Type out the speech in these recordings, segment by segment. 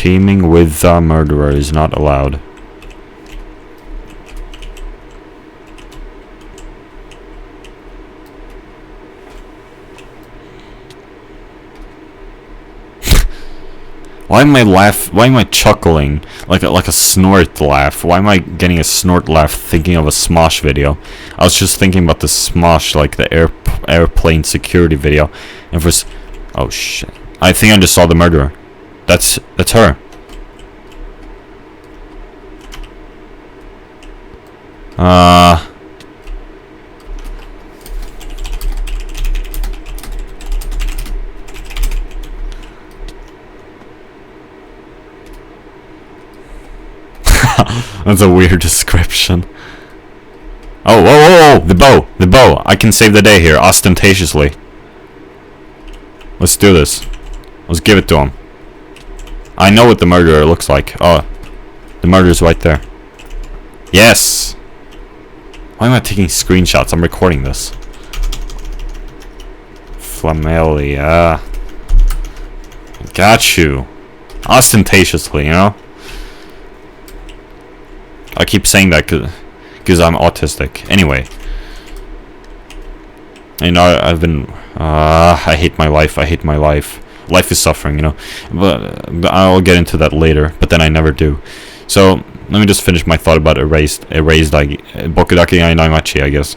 Teaming with the murderer is not allowed. Why am I chuckling like a snort laugh? Why am I getting a snort laugh thinking of a Smosh video? I was just thinking about the Smosh, like the airplane security video. And oh shit. I think I just saw the murderer. That's her. That's a weird description. Oh, whoa, the bow! The bow! I can save the day here, ostentatiously. Let's do this. Let's give it to him. I know what the murderer looks like. Oh, the murderer's right there. Yes! Why am I taking screenshots? I'm recording this. Flamelia. Got you. Ostentatiously, you know? I keep saying that because I'm autistic. Anyway. You know, I've been... I hate my life. I hate my life. Life is suffering, you know. But I'll get into that later. But then I never do. So, let me just finish my thought about Erased Bokudaki Ainaimachi, I guess.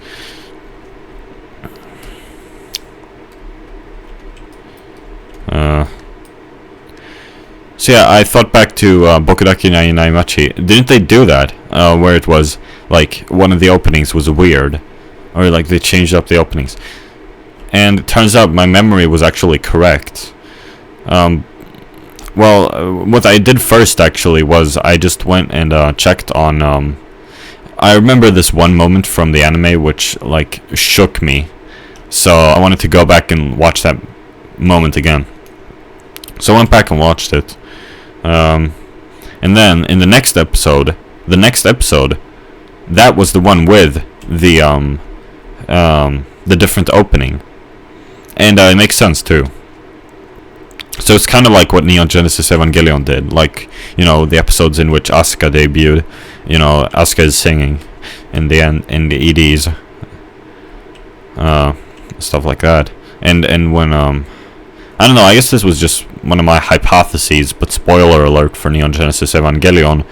So yeah, I thought back to Bokudaki Ainaimachi. Didn't they do that? Where it was, like, one of the openings was weird. Or, like, they changed up the openings. And it turns out my memory was actually correct. Well, what I did first, actually, was I just went and checked on... I remember this one moment from the anime which, like, shook me. So I wanted to go back and watch that moment again. So I went back and watched it. And then, in the next episode, that was the one with the different opening. And it makes sense, too. So it's kind of like what Neon Genesis Evangelion did. Like, you know, the episodes in which Asuka debuted. You know, Asuka is singing in the end, in the EDs. Stuff like that. And when, I don't know, I guess this was just one of my hypotheses, but spoiler alert for Neon Genesis Evangelion.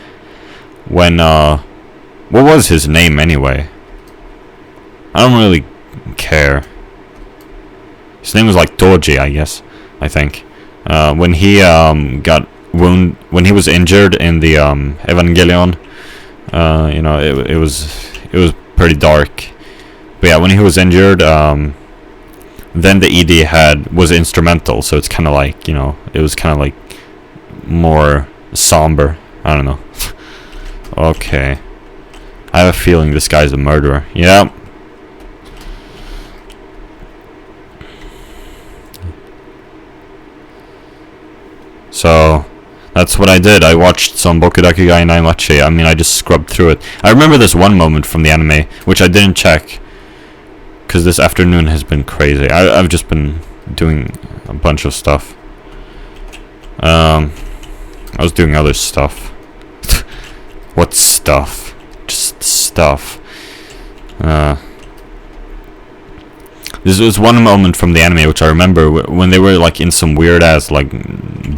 When, what was his name anyway? I don't really care. His name was like Toji, I guess. I think. When he when he was injured in the Evangelion, you know, it was pretty dark. But yeah, when he was injured, then the ED was instrumental, so it's kind of like, you know, it was kind of like more somber. I don't know. Okay. I have a feeling this guy's a murderer. Yep. So, that's what I did. I watched some Bokudaki ga Ainaimachi. I mean, I just scrubbed through it. I remember this one moment from the anime, which I didn't check. Because this afternoon has been crazy. I've just been doing a bunch of stuff. I was doing other stuff. What stuff? Just stuff. This was one moment from the anime which I remember when they were like in some weird ass like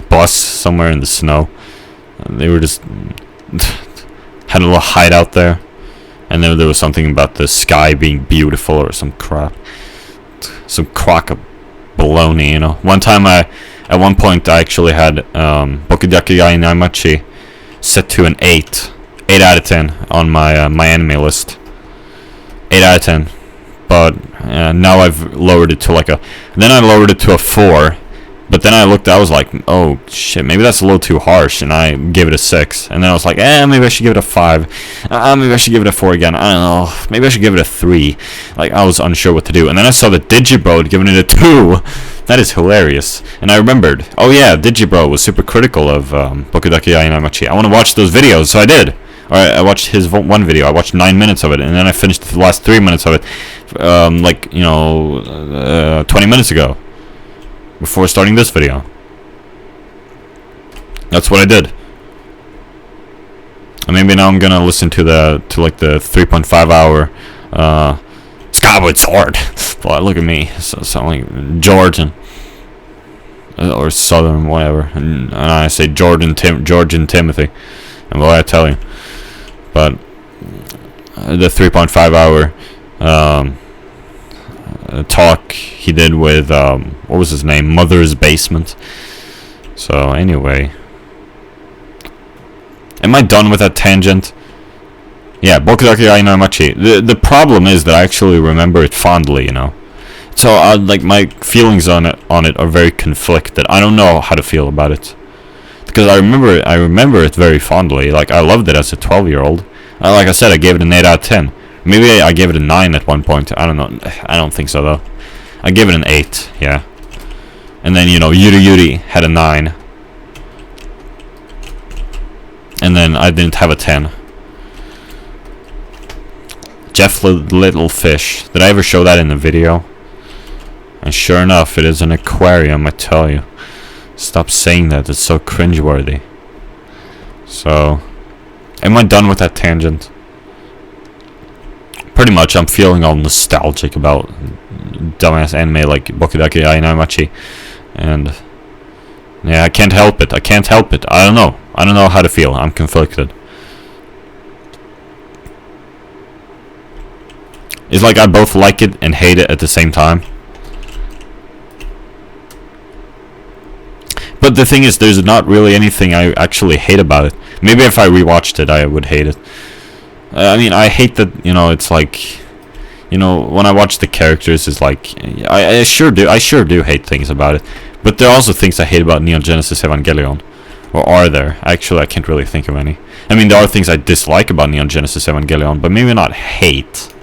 bus somewhere in the snow. They were just had a little hideout there, and then there was something about the sky being beautiful or some crap, some crock of baloney, you know. At one point I actually had Bokudaki ga Ainaimachi set to an 8 out of 10 on my my anime list. 8 out of 10. But now I've lowered it to like then I lowered it to a 4, but then I was like, oh shit, maybe that's a little too harsh, and I gave it a 6, and then I was like, maybe I should give it a 5, maybe I should give it a 4 again, I don't know, maybe I should give it a 3, like I was unsure what to do, and then I saw the Digibro giving it a 2, that is hilarious, and I remembered, oh yeah, Digibro was super critical of Bokudaki ga Ainaimachi, I want to watch those videos, so I did. I watched his one video. I watched 9 minutes of it, and then I finished the last 3 minutes of it, like, you know, 20 minutes ago, before starting this video. That's what I did. And maybe now I'm gonna listen to the 3.5 hour Skyward Sword. Boy, look at me, sound like Georgian or Southern, whatever. And I say George and Timothy, and what I tell you. But the 3.5 hour talk he did with what was his name, Mother's Basement. So anyway, am I done with that tangent? Yeah, Bokudake Ainamachi. The problem is that I actually remember it fondly, you know. So like my feelings on it are very conflicted. I don't know how to feel about it, because I remember it very fondly. Like I loved it as a 12-year-old. Like I said, I gave it an 8 out of 10. Maybe I gave it a 9 at one point. I don't know. I don't think so though. I gave it an 8. Yeah. And then, you know, Yuri Yuri had a 9. And then I didn't have a 10. Jeff Little Fish. Did I ever show that in the video? And sure enough, it is an aquarium, I tell you. Stop saying that. It's so cringeworthy. So, am I done with that tangent? Pretty much. I'm feeling all nostalgic about dumbass anime like Bokudake Ainamachi. And yeah, I can't help it. I don't know. I don't know how to feel. I'm conflicted. It's like I both like it and hate it at the same time. But the thing is, there's not really anything I actually hate about it. Maybe if I rewatched it, I would hate it. I mean, I hate that, you know, it's like, you know, when I watch the characters, it's like, I sure do hate things about it. But there are also things I hate about Neon Genesis Evangelion. Or are there? Actually, I can't really think of any. I mean, there are things I dislike about Neon Genesis Evangelion, but maybe not hate.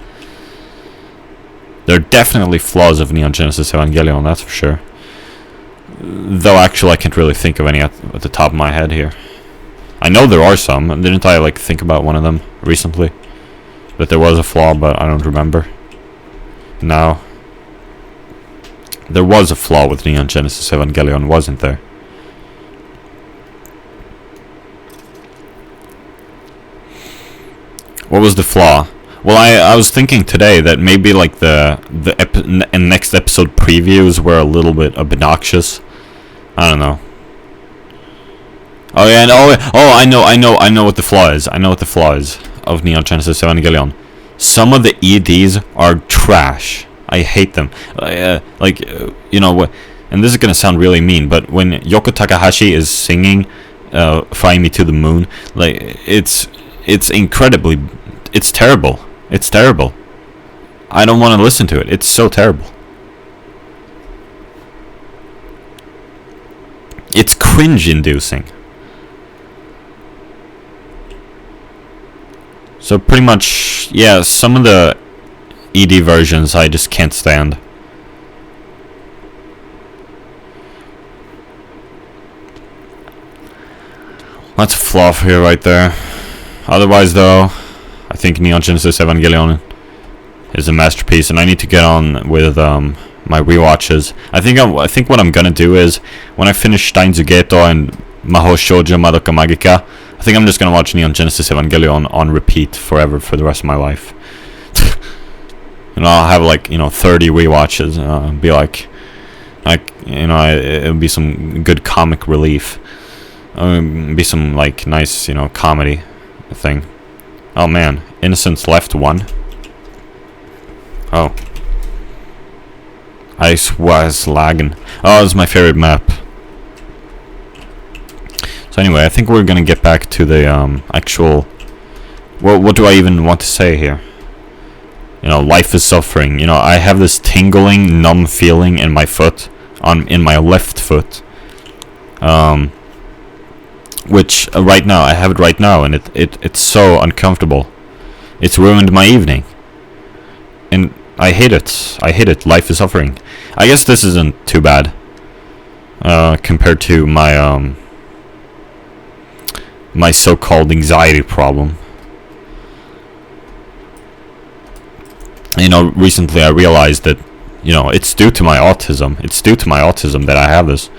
There are definitely flaws of Neon Genesis Evangelion, that's for sure. Though actually I can't really think of any at the top of my head here. I know there are some. Didn't I like think about one of them recently? That there was a flaw, but I don't remember. Now, there was a flaw with Neon Genesis Evangelion, wasn't there? What was the flaw? Well, I was thinking today that maybe like the next episode previews were a little bit obnoxious. I don't know. Oh yeah, I know what the flaw is. I know what the flaw is of Neon Genesis Evangelion. Some of the EDs are trash. I hate them. You know what? And this is gonna sound really mean, but when Yoko Takahashi is singing "Fly Me to the Moon," like it's incredibly, it's terrible. It's terrible. I don't want to listen to it. It's so terrible. It's cringe-inducing. So pretty much, yeah, some of the ED versions I just can't stand. That's a flaw here right there. Otherwise though, I think Neon Genesis Evangelion is a masterpiece, and I need to get on with my rewatches. I think what I'm gonna do is, when I finish Steins gate Geto and Mahou Shoujo Madoka Magica, I think I'm just gonna watch Neon Genesis Evangelion on repeat forever for the rest of my life. You know, I'll have like, you know, 30 rewatches. Be like, you know, it'll be some good comic relief. Be some like nice, you know, comedy thing. Oh man, Innocence Left 1. Oh. Ice was lagging. Oh, it's my favorite map. So anyway, I think we're gonna get back to the actual. What do I even want to say here? You know, life is suffering. You know, I have this tingling, numb feeling in my foot, in my left foot. Which right now, I have it right now, and it's so uncomfortable. It's ruined my evening. And I hate it. I hate it. Life is suffering. I guess this isn't too bad. Compared to my my so-called anxiety problem. You know, recently I realized that, you know, it's due to my autism. It's due to my autism that I have this.